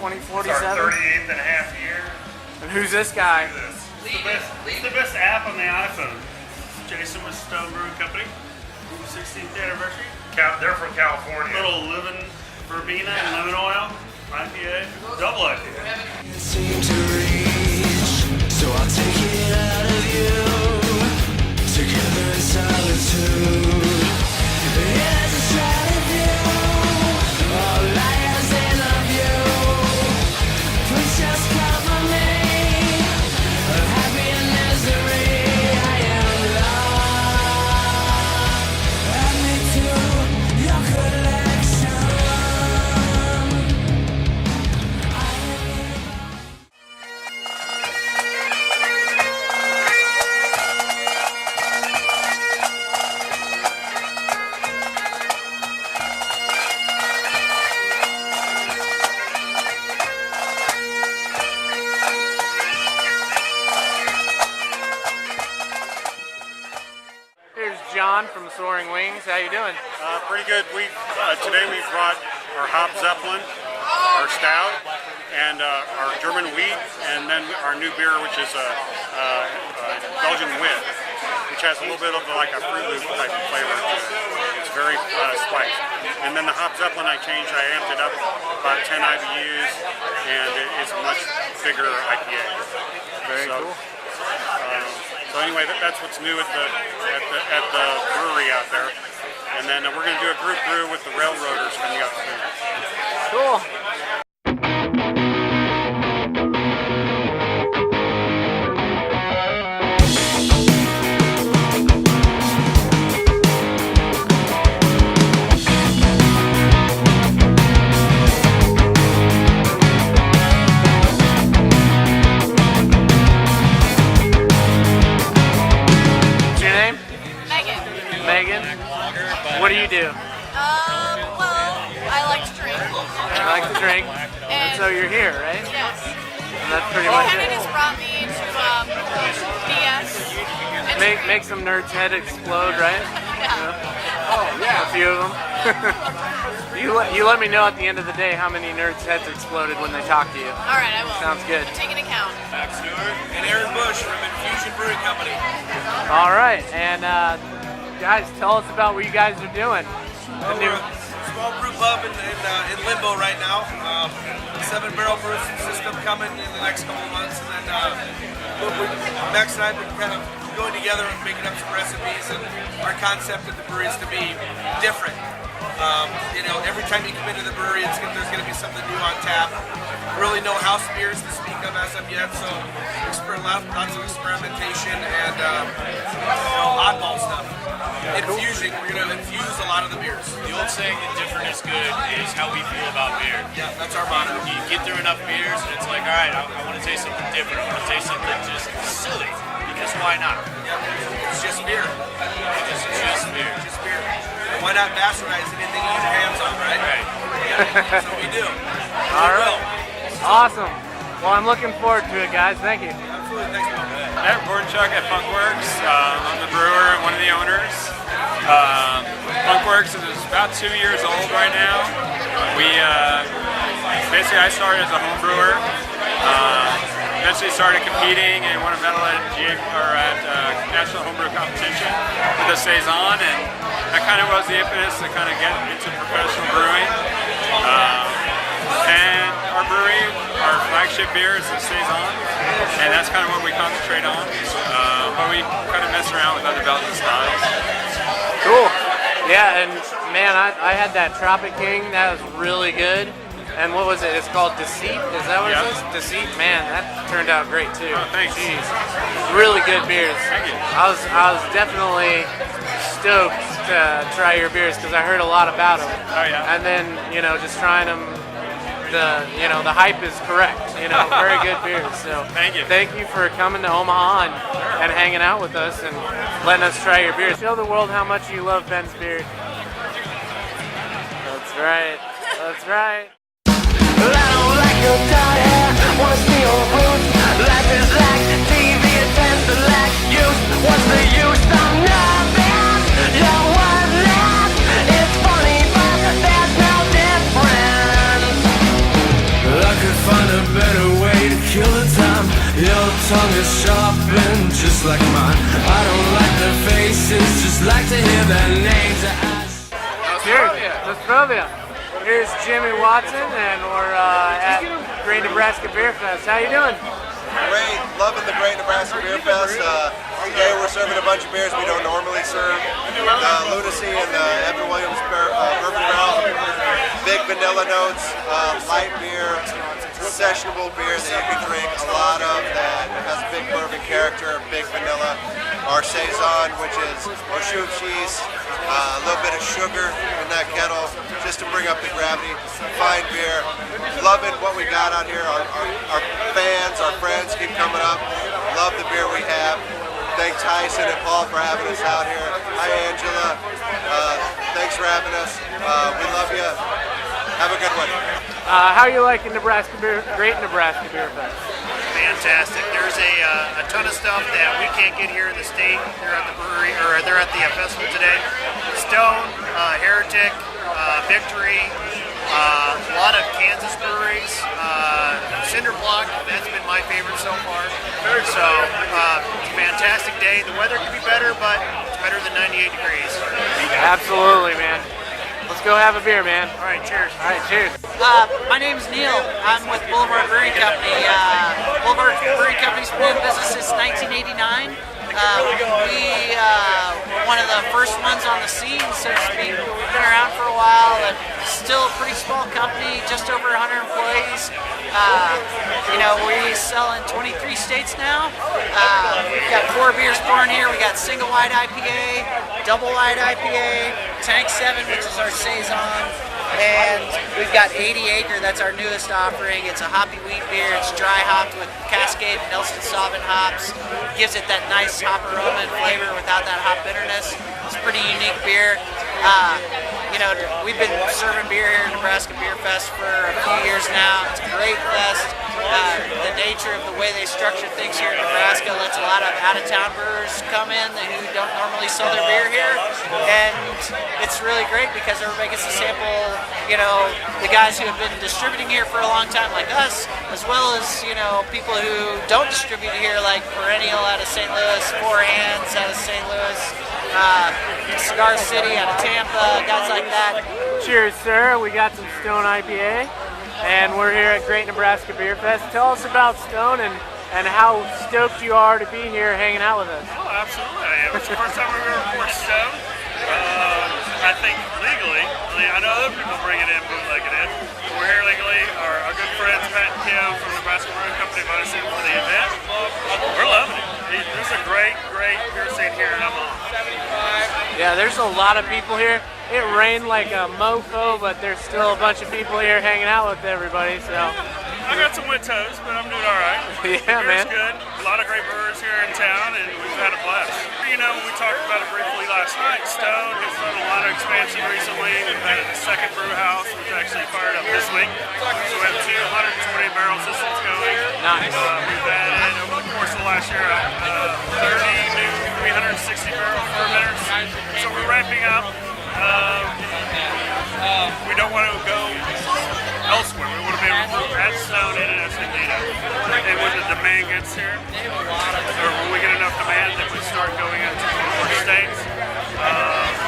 2047? It's our 38th and a half year. And who's this guy? It's the best app on the iPhone. Jason with Stone Brew Company. 16th anniversary. They're from California. Little living verbena and lemon oil. IPA. Double IPA. Seem to reach, so I'll take it out of you. Together in solitude. Here's a shot of you. All liars they love you. Please just cover me. Of happy and misery. I am lost. Add me to your collection. Here's John from Soaring Wings. How you doing? Pretty good. Today we brought our Hop Zeppelin, our stout, and our German wheat, and then our new beer, which is Belgian wit, which has a little bit of like a Fruit Loop type of flavor to it. It's very spiced. And then the Hop Zeppelin I changed. I amped it up about 10 IBUs, and it's a much bigger IPA. Very cool. So anyway, that's what's new at the brewery out there. And then we're going to do a group brew with the Railroaders coming up soon. Cool. What do you do? Well, I like to drink. I like to drink. And so you're here, right? Yes. And that's pretty much Kenny it. just brought me to BS. Make some nerds' head explode, right? Yeah. Oh, yeah. A few of them. you let me know at the end of the day how many nerds' heads exploded when they talk to you. All right, I will. Sounds good. I'm taking account. Max Stewart and Aaron Bush from Infusion Brewing Company. All right, and guys, tell us about what you guys are doing. We're a small brew pub in Limbo right now. 7-barrel brew system coming in the next couple of months, and then Max and I have been kind of going together and making up some recipes. And our concept at the brewery is to be different. Every time you come into the brewery, there's going to be something new on tap. Really no house beers to speak of as of yet, so lots of experimentation and oddball stuff. Infusing, we're going to infuse a lot of the beers. The old saying that different is good is how we feel about beer. Yeah, that's our motto. You get through enough beers and it's like, all right, I want to taste something different. I want to taste something just silly, because why not? Yeah, it's just beer. It's just beer. Just beer. And why not bastardize anything you get your hands on, right? Right. Yeah, that's what we do. All right. Awesome. Well, I'm looking forward to it, guys. Thank you. Absolutely. Thanks, Bill. I'm Chuck at Funkworks. I'm the brewer and one of the owners. Funkworks is about 2 years old right now. Basically I started as a home brewer. Eventually started competing and won a medal at National Homebrew Competition with the Saison, and that kind of was the impetus to kind of get into professional brewing. And our brewery, our flagship beer is the Saison, and that's kind of what we concentrate on. But we kind of mess around with other Belgian styles. Cool. Yeah, and man, I had that Tropic King. That was really good. And what was it? It's called Deceit. Is that what it is? Deceit. Man, that turned out great too. Oh, thanks. Jeez, really good beers. Thank you. I was definitely stoked to try your beers because I heard a lot about them. Oh yeah. And then just trying them. The hype is correct. Very good beers. So Thank you. Thank you for coming to Omaha and hanging out with us and letting us try your beers. Show the world how much you love Ben's beer. That's right. That's right. I don't like your diet, wanna see your roots. Life is like TV, it tends to lack use. What's the use? I'm novice, you're worthless. It's funny, but there's no difference. I could tongue is sharpened just like mine. I don't like their faces, just like to hear their names. Cheers. Nostrovia. Here's Jimmy Watson, and we're at Great Nebraska Beerfest. How you doing? Great, loving the Great Nebraska Beerfest. Today we're serving a bunch of beers we don't normally serve. The Lunacy and the Evan Williams Bourbon Barrel. Big vanilla notes, light beer, sessionable beer that you can drink a lot of that has a big bourbon character, big vanilla. Our Saison, which is our chou cheese, a little bit of sugar in that kettle just to bring up the gravity. Fine beer. Loving what we got out here. Our fans, our friends keep coming up. Love the beer we have. Thank Tyson and Paul for having us out here. Hi Angela. Thanks for having us. We love you. Have a good one. How are you liking Great Nebraska Beerfest? Fantastic. There's a ton of stuff that we can't get here in the state. They're at the brewery, or they're at the festival today. Stone, Heretic, Victory, a lot of Kansas breweries. Cinder Block, that's been my favorite so far. So, it's a fantastic day. The weather could be better, but it's better than 98 degrees. Absolutely, man. Let's go have a beer, man. All right, cheers. All right, cheers. My name's Neil. I'm with Boulevard Brewing Company. Boulevard Brewing Company's been in business since 1989. We were one of the first ones on the scene, so to speak. We've been around for a while, and still a pretty small company, just over 100 employees. We sell in 23 states now. We've got 4 beers pouring here. We got single wide IPA, double wide IPA, Tank 7, which is our Saison, and we've got 80 Acre, that's our newest offering. It's a hoppy wheat beer. It's dry hopped with Cascade and Nelson Sauvin hops. Gives it that nice hop aroma and flavor without that hop bitterness. It's a pretty unique beer. We've been serving beer here at Nebraska Beerfest for a few years now. It's a great fest. The nature of the way they structure things here in Nebraska lets a lot of out-of-town brewers come in who don't normally sell their beer here, and it's really great because everybody gets to sample, the guys who have been distributing here for a long time like us, as well as, people who don't distribute here like Perennial out of St. Louis, Four Hands out of St. Louis, Cigar City out of Tampa, guys like that. Cheers, sir. We got some Stone IPA, and we're here at Great Nebraska Beerfest. Tell us about Stone and how stoked you are to be here hanging out with us. Oh, absolutely. It's the first time we've ever poured Stone. I think legally, I know other people bring it in, bootleg it in. We're here legally. Our good friends Pat and Kim from Nebraska Brewing Company invited us in for the event. We're loving it. There's a great beer scene here in Omaha. Yeah, there's a lot of people here. It rained like a mofo, but there's still a bunch of people here hanging out with everybody. So I got some wet toes, but I'm doing all right. Yeah, Beer's man. good. A lot of great brewers here in town, and we've had a blast. When we talked about it briefly last night, Stone has done a lot of expansion recently. We've added a second brew house, which actually fired up this week. So we have 220 barrel systems going. Nice. We've added, over the course of last year, 30 new 360 barrel fermenters. So we're ramping up. We don't want to go elsewhere. We want to be able to add Stone in as we need it. And when the demand gets here, or when we get enough demand, then we start going into more states.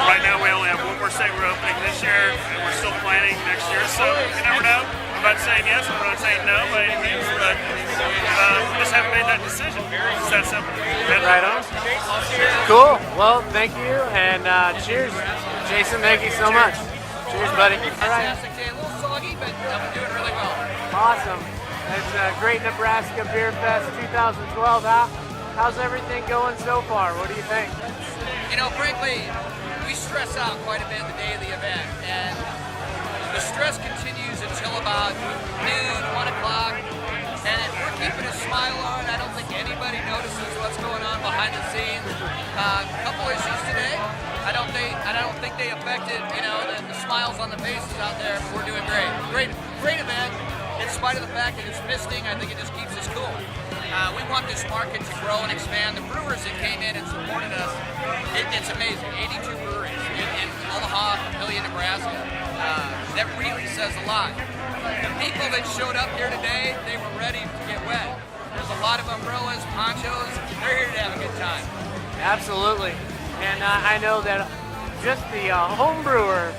Right now we only have one more state we're opening this year, and we're still planning next year. So you never know. I'm not saying yes, I'm not saying no by any means, but we just haven't made that decision. It's that simple. Right on. Cool. Well, thank you, and cheers. Jason, thank you so much. Cheers, buddy. All right. Fantastic day. A little soggy, but I'm doing really well. Awesome. It's Great Nebraska Beerfest 2012. How's everything going so far? What do you think? Frankly, we stress out quite a bit the day of the event, and the stress continues until about noon, 1 o'clock, and we're keeping a smile on. I don't think anybody notices what's going on behind the scenes. A couple issues today. I don't think they affected, the smiles on the faces out there, but we're doing great. Great event. In spite of the fact that it's misting, I think it just keeps us cool. We want this market to grow and expand. The brewers that came in and supported us, it's amazing. 82 breweries in Omaha, Papillion, Nebraska. That really says a lot. The people that showed up here today, they were ready to get wet. There's a lot of umbrellas, ponchos. They're here to have a good time. Absolutely. And I know that just the homebrewer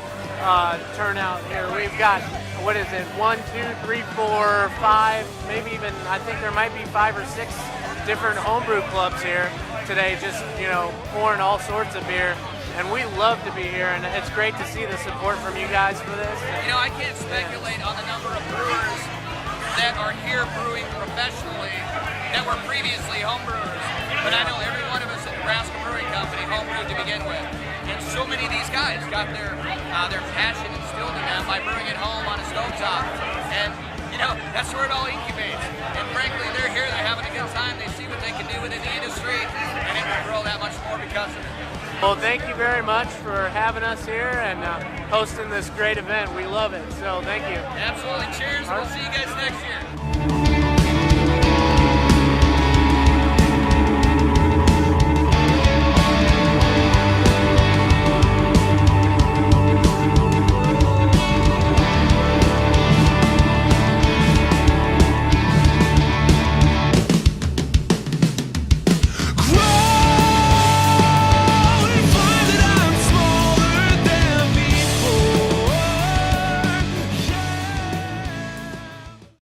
turnout here, we've got, what is it, 1, 2, 3, 4, 5, maybe even, I think there might be 5 or 6 different homebrew clubs here today, just, you know, pouring all sorts of beer. And we love to be here, and it's great to see the support from you guys for this. You know, I can't speculate on the number of brewers that are here brewing professionally that were previously homebrewers. But I know every one of us at Nebraska Brewing Company homebrewed to begin with. And so many of these guys got their passion instilled in them by brewing at home on a stovetop. And, you know, that's where it all incubates. And frankly, they're here, they're having a good time, they see what they can do within the industry, and it will grow that much more because of it. Well, thank you very much for having us here and hosting this great event. We love it, so thank you. Absolutely. Cheers. We'll see you guys next year.